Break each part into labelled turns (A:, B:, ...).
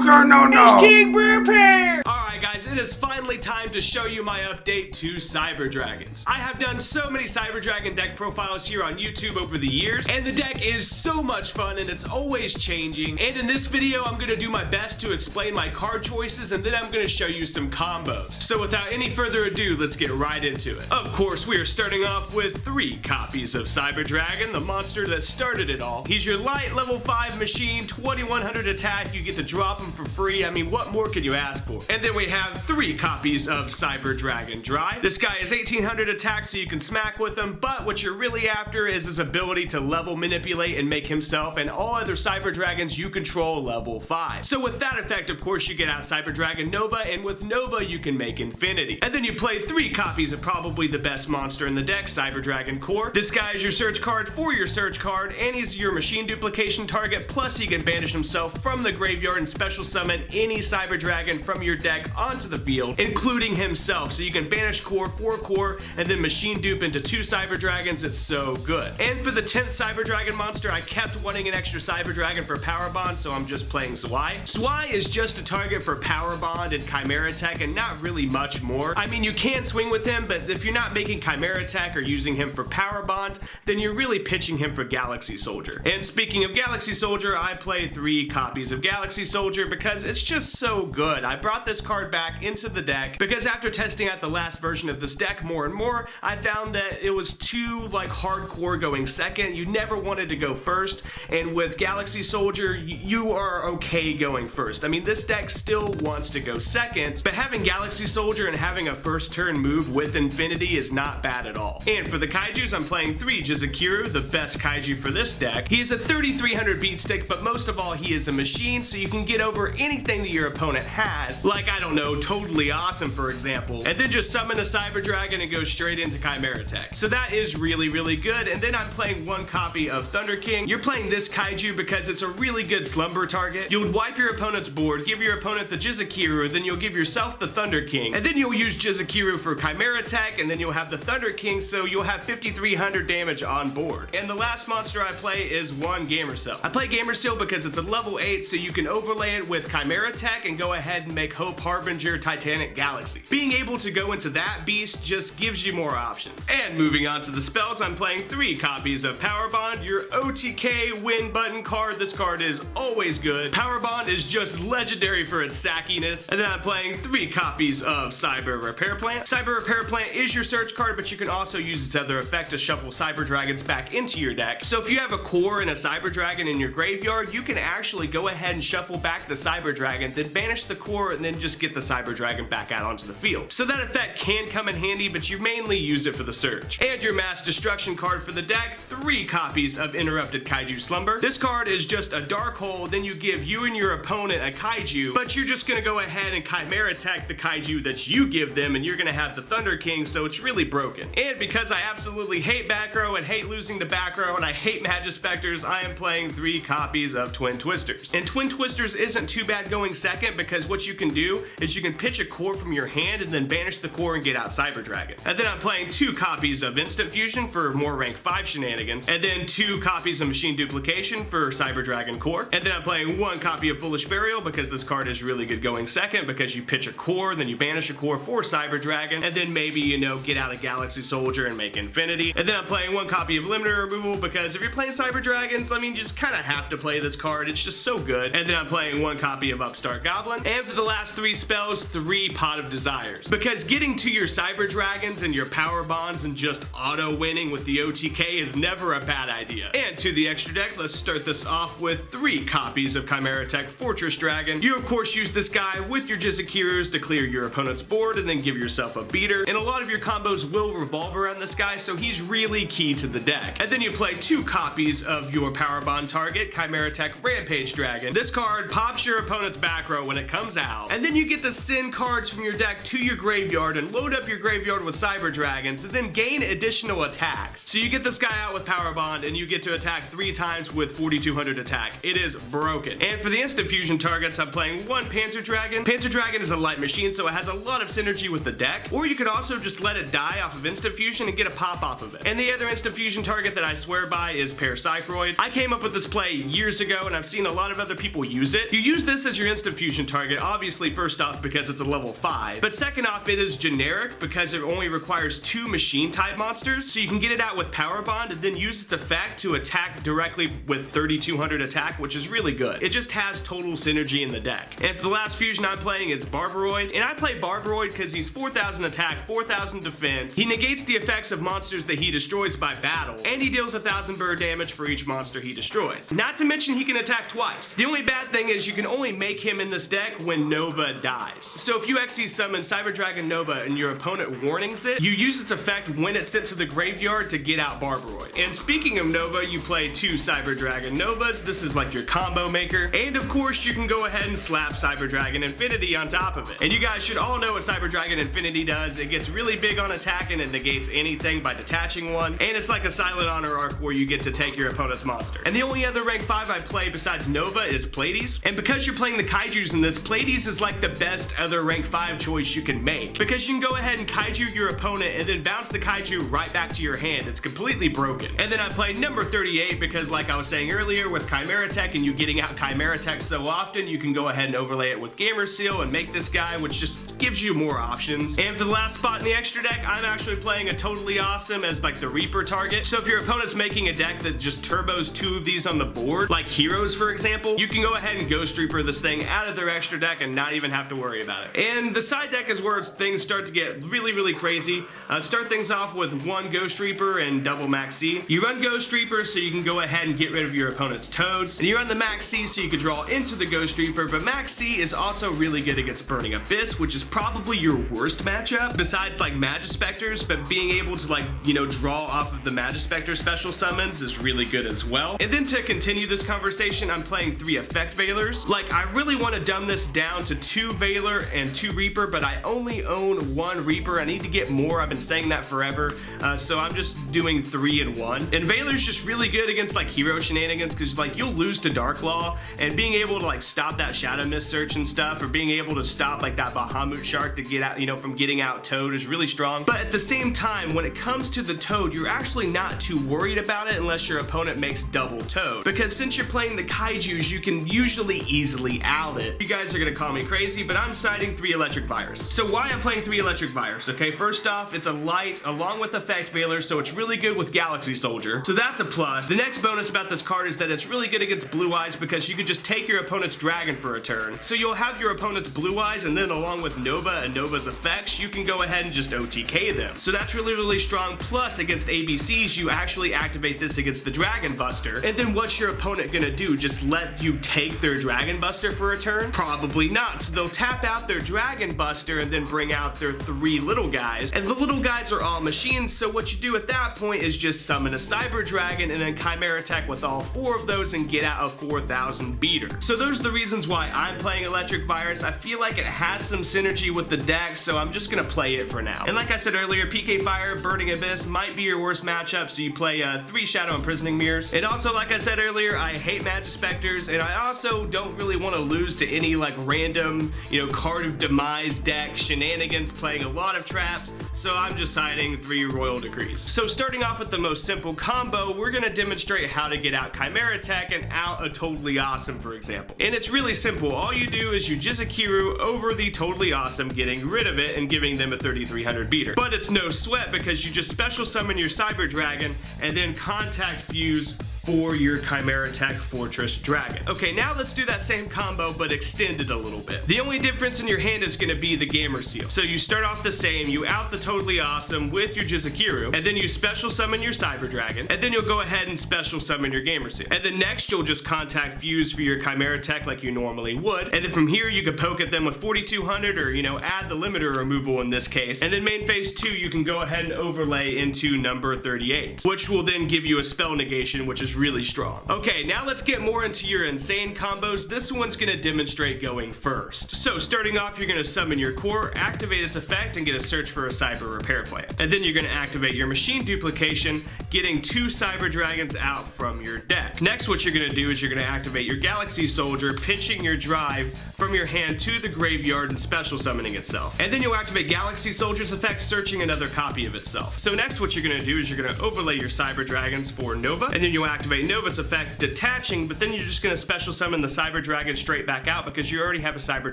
A: Monster, no.
B: King Prepare!
C: Alright guys, it is finally time to show you my update to Cyber Dragons. I have done so many Cyber Dragon deck profiles here on YouTube over the years, and the deck is so much fun and it's always changing. And in this video, I'm going to do my best to explain my card choices, and then I'm going to show you some combos. So without any further ado, let's get right into it. Of course, we are starting off with 3 copies of Cyber Dragon, the monster that started it all. He's your light level 5 machine, 2100 attack. You get to drop him for free. I mean, what more could you ask for? And then we have 3 copies of Cyber Dragon Dry. This guy is 1800 attack, so you can smack with him, but what you're really after is his ability to level manipulate and make himself and all other Cyber Dragons you control level 5. So with that effect, of course, you get out Cyber Dragon Nova, and with Nova, you can make Infinity. And then you play 3 copies of probably the best monster in the deck, Cyber Dragon Core. This guy is your search card for your search card, and he's your machine duplication target, plus he can banish himself from the graveyard and special summon any Cyber Dragon from your deck onto the field, including himself. So you can banish Core, 4 Core, and then machine dupe into 2 Cyber Dragons. It's so good. And for the 10th Cyber Dragon monster, I kept wanting an extra Cyber Dragon for Power Bond, so I'm just playing Zwei. Zwei is just a target for Power Bond and Chimera Tech, and not really much more. I mean, you can swing with him, but if you're not making Chimera Tech or using him for Power Bond, then you're really pitching him for Galaxy Soldier. And speaking of Galaxy Soldier, I play 3 copies of Galaxy Soldier because it's just so good. I brought this card back into the deck because after testing out the last version of this deck more and more, I found that it was too hardcore going second. You never wanted to go first, and with Galaxy Soldier, you are okay going first. I mean, this deck still wants to go second, but having Galaxy Soldier and having a first turn move with Infinity is not bad at all. And for the Kaijus, I'm playing 3 Jizukiru, the best Kaiju for this deck. He is a 3300 beat stick, but most of all, he is a machine, so you can get over anything that your opponent has, like, I don't know, Totally Awesome, for example, and then just summon a Cyber Dragon and go straight into Chimera Tech. So that is really, really good. And then I'm playing 1 copy of Thunder King. You're playing this Kaiju because it's a really good slumber target. You'll wipe your opponent's board, give your opponent the Jizukiru, then you'll give yourself the Thunder King, and then you'll use Jizukiru for Chimera Tech, and then you'll have the Thunder King, so you'll have 5300 damage on board. And the last monster I play is 1 Gamer Cell. I play Gamer Cell because it's a level 8, so you can overlay it with Chimera Tech and go ahead and make Hope Harbinger Titanic Galaxy. Being able to go into that beast just gives you more options. And moving on to the spells, I'm playing 3 copies of Power Bond, your OTK win button card. This card is always good. Power Bond is just legendary for its sackiness. And then I'm playing 3 copies of Cyber Repair Plant. Cyber Repair Plant is your search card, but you can also use its other effect to shuffle Cyber Dragons back into your deck. So if you have a Core and a Cyber Dragon in your graveyard, you can actually go ahead and shuffle back the Cyber Dragon, then banish the Core, and then just get the Cyber Dragon back out onto the field. So that effect can come in handy, but you mainly use it for the search. And your Mass Destruction card for the deck, 3 copies of Interrupted Kaiju Slumber. This card is just a dark hole, then you give you and your opponent a Kaiju, but you're just gonna go ahead and Chimera Attack the Kaiju that you give them, and you're gonna have the Thunder King, so it's really broken. And because I absolutely hate back row and hate losing to back row and I hate Magispectors, I am playing 3 copies of Twin Twisters. And Twin Twisters isn't too bad going second because what you can do is you can pitch a Core from your hand and then banish the Core and get out Cyber Dragon. And then I'm playing 2 copies of Instant Fusion for more rank 5 shenanigans, and then 2 copies of Machine Duplication for Cyber Dragon Core. And then I'm playing 1 copy of Foolish Burial because this card is really good going second because you pitch a Core, then you banish a Core for Cyber Dragon, and then maybe, you know, get out a Galaxy Soldier and make Infinity. And then I'm playing 1 copy of Limiter Removal because if you're playing Cyber Dragons, I mean, you just kind of have to play this card. It's just so good. And then I'm playing 1 copy of Upstart Goblin. And for the last 3 spells, 3 Pot of Desires. Because getting to your Cyber Dragons and your Power Bonds and just auto winning with the OTK is never a bad idea. And to the extra deck, let's start this off with 3 copies of Chimera Tech Fortress Dragon. You of course use this guy with your Jizukirus to clear your opponent's board and then give yourself a beater. And a lot of your combos will revolve around this guy, so he's really key to the deck. And then you play 2 copies of your Power Bond target, Chimera Tech Rampage Dragon. This card pops your opponent's back row when it comes out, and then you get to send cards from your deck to your graveyard and load up your graveyard with Cyber Dragons and then gain additional attacks. So you get this guy out with Power Bond and you get to attack 3 times with 4200 attack. It is broken. And for the instant fusion targets, I'm playing 1 Panzer Dragon. Panzer Dragon is a light machine, so it has a lot of synergy with the deck. Or you could also just let it die off of instant fusion and get a pop off of it. And the other instant fusion target that I swear by is Parapsychroid. I came up with this play years ago and I've seen a lot of other people use it. You use this as your instant fusion target, obviously first off because it's a level 5, but second off it is generic because it only requires 2 machine type monsters, so you can get it out with Power Bond and then use its effect to attack directly with 3200 attack, which is really good. It just has total synergy in the deck. And for the last fusion I'm playing is Barbaroid, and I play Barbaroid because he's 4000 attack, 4000 defense. He negates the effects of monsters that he destroys by battle, and he deals 1000 bird damage for each monster he destroys. Not to mention he can attack twice. The only bad thing is you can only make him in this deck when Nova dies. So if you XyZ summon Cyber Dragon Nova and your opponent warnings it, you use its effect when it's sent to the graveyard to get out Barbaroid. And speaking of Nova, you play 2 Cyber Dragon Novas. This is like your combo maker. And of course you can go ahead and slap Cyber Dragon Infinity on top of it. And you guys should all know what Cyber Dragon Infinity does. It gets really big on attack and it negates anything by detaching one. And it's like a Silent Honor arc where you get to take your opponent's monster. And the only other rank 5 I play besides Nova is Pleiades. And because you're playing the Kaijus in this, Pleiades is like the best other rank 5 choice you can make. Because you can go ahead and Kaiju your opponent and then bounce the Kaiju right back to your hand. It's completely broken. And then I play number 38 because like I was saying earlier with Chimera Tech and you getting out Chimera Tech so often, you can go ahead and overlay it with Gamer Seal and make this guy, which just gives you more options. And for the last spot in the extra deck, I'm actually playing a Totally Awesome as like the Reaper target. So if your opponent's making a deck that just turbos 2 of these on the board, like Heroes for example, you can go ahead and Ghost Reaper this thing out of their extra deck and not even have to worry about it. And the side deck is where things start to get really crazy. Start things off with 1 Ghost Reaper and double Max C. You run Ghost Reaper so you can go ahead and get rid of your opponent's Toads. And you run the Max C so you can draw into the Ghost Reaper, but Max C is also really good against Burning Abyss, which is probably your worst matchup besides like Magispectors, but being able to like, you know, draw off of the Magispector special summons is really good as well. And then to continue this conversation, I'm playing 3 Effect Veilers. Like I really want to dumb this down to 2 Veiler and 2 Reaper, but I only own 1 Reaper. I need to get more. I've been saying that forever. So I'm just doing 3 and 1. And Veiler's just really good against like hero shenanigans because like you'll lose to Dark Law, and being able to like stop that Shadow Mist Search and stuff, or being able to stop like that Bahamut Shark to get out, you know, from getting out Toad is really strong. But at the same time, when it comes to the Toad, you're actually not too worried about it unless your opponent makes double Toad. Because since you're playing the Kaijus, you can usually easily out it. You guys are gonna call me crazy, but I'm citing 3 Electric Virus. So why I'm playing 3 Electric Virus, okay? First off, it's a light along with Effect Veiler, so it's really good with Galaxy Soldier. So that's a plus. The next bonus about this card is that it's really good against Blue Eyes because you could just take your opponent's dragon for a turn. So you'll have your opponent's Blue Eyes, and then along with Nova and Nova's effects, you can go ahead and just OTK them. So that's really strong. Plus against ABCs, you actually activate this against the Dragon Buster. And then what's your opponent gonna do? Just let you take their Dragon Buster for a turn? Probably not. So they'll tap out their Dragon Buster and then bring out their 3 little guys. And the little guys are all machines, so what you do at that point is just summon a Cyber Dragon and then Chimera Tech with all 4 of those and get out a 4000 beater. So those are the reasons why I'm playing Electric Virus. I feel like it has some synergy with the deck, so I'm just gonna play it for now. And like I said earlier, PK Fire, Burning Abyss might be your worst matchup, so you play 3 Shadow Imprisoning Mirrors. And also, like I said earlier, I hate Magispectors, and I also don't really want to lose to any like random, you know, Card of Demise deck shenanigans playing a lot of traps, so I'm just citing 3 Royal Decrees. So starting off with the most simple combo, we're gonna demonstrate how to get out Chimera Tech and out a Totally Awesome, for example. And it's really simple. All you do is you Jizukiru over the Totally Awesome, getting rid of it and giving them a 3300 beater. But it's no sweat because you just special summon your Cyber Dragon and then contact fuse for your Chimera Tech Fortress Dragon. Okay, now let's do that same combo but extend it a little bit. The only difference in your hand is gonna be the Gamer Seal. So you start off the same, you out the Totally Awesome with your Jizukiru, and then you special summon your Cyber Dragon, and then you'll go ahead and special summon your Gamer Seal. And then next you'll just contact fuse for your Chimera Tech like you normally would, and then from here you can poke at them with 4200 or, you know, add the limiter removal in this case. And then main phase 2 you can go ahead and overlay into number 38, which will then give you a spell negation, which is really strong. Okay, now let's get more into your insane combos. This one's gonna demonstrate going first. So starting off, you're gonna summon your core, activate its effect, and get a search for a cyber repair plant. And then you're gonna activate your machine duplication, getting 2 cyber dragons out from your deck. Next, what you're gonna do is you're gonna activate your galaxy soldier, pitching your drive from your hand to the graveyard and special summoning itself. And then you'll activate galaxy soldier's effect, searching another copy of itself. So next, what you're gonna do is you're gonna overlay your cyber dragons for Nova, and then you'll activate Nova's effect, detaching, but then you're just gonna special summon the cyber dragon straight back out because you already have a cyber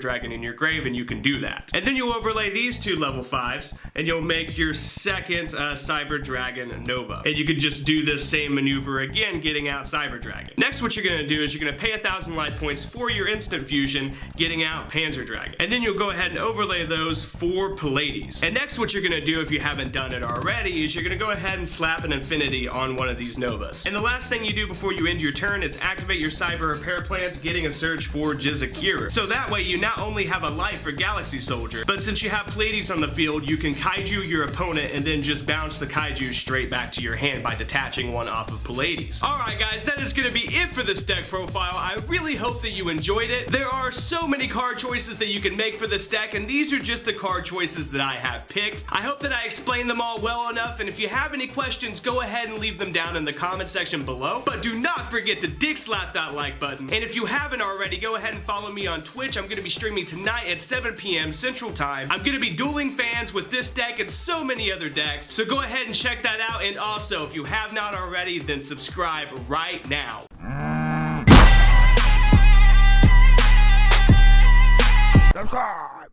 C: dragon in your grave and you can do that. And then you'll overlay these 2 level 5s and you'll make your second cyber dragon Nova. And you can just do this same maneuver again, getting out cyber dragon. Next, what you're gonna do is you're gonna pay 1,000 life points for your instant fusion, getting out Panzer Dragon. And then you'll go ahead and overlay those for Pallades. And next, what you're gonna do if you haven't done it already is you're gonna go ahead and slap an infinity on one of these Novas. And the last thing you do before you end your turn is activate your cyber repair plant, getting a search for Jizakira. So that way you not only have a life for Galaxy Soldier, but since you have Pallades on the field, you can kaiju your opponent and then just bounce the kaiju straight back to your hand by detaching one off of Pallades. Alright guys, that is gonna be it for this deck profile. I really hope that you enjoyed it. There are so many card choices that you can make for this deck, and these are just the card choices that I have picked. I hope that I explained them all well enough, and if you have any questions, go ahead and leave them down in the comment section below. But do not forget to dick slap that like button. And if you haven't already, go ahead and follow me on Twitch. I'm gonna be streaming tonight at 7 p.m. Central Time. I'm gonna be dueling fans with this deck and so many other decks, so go ahead and check that out. And also, if you have not already, then subscribe right now.
B: Subscribe.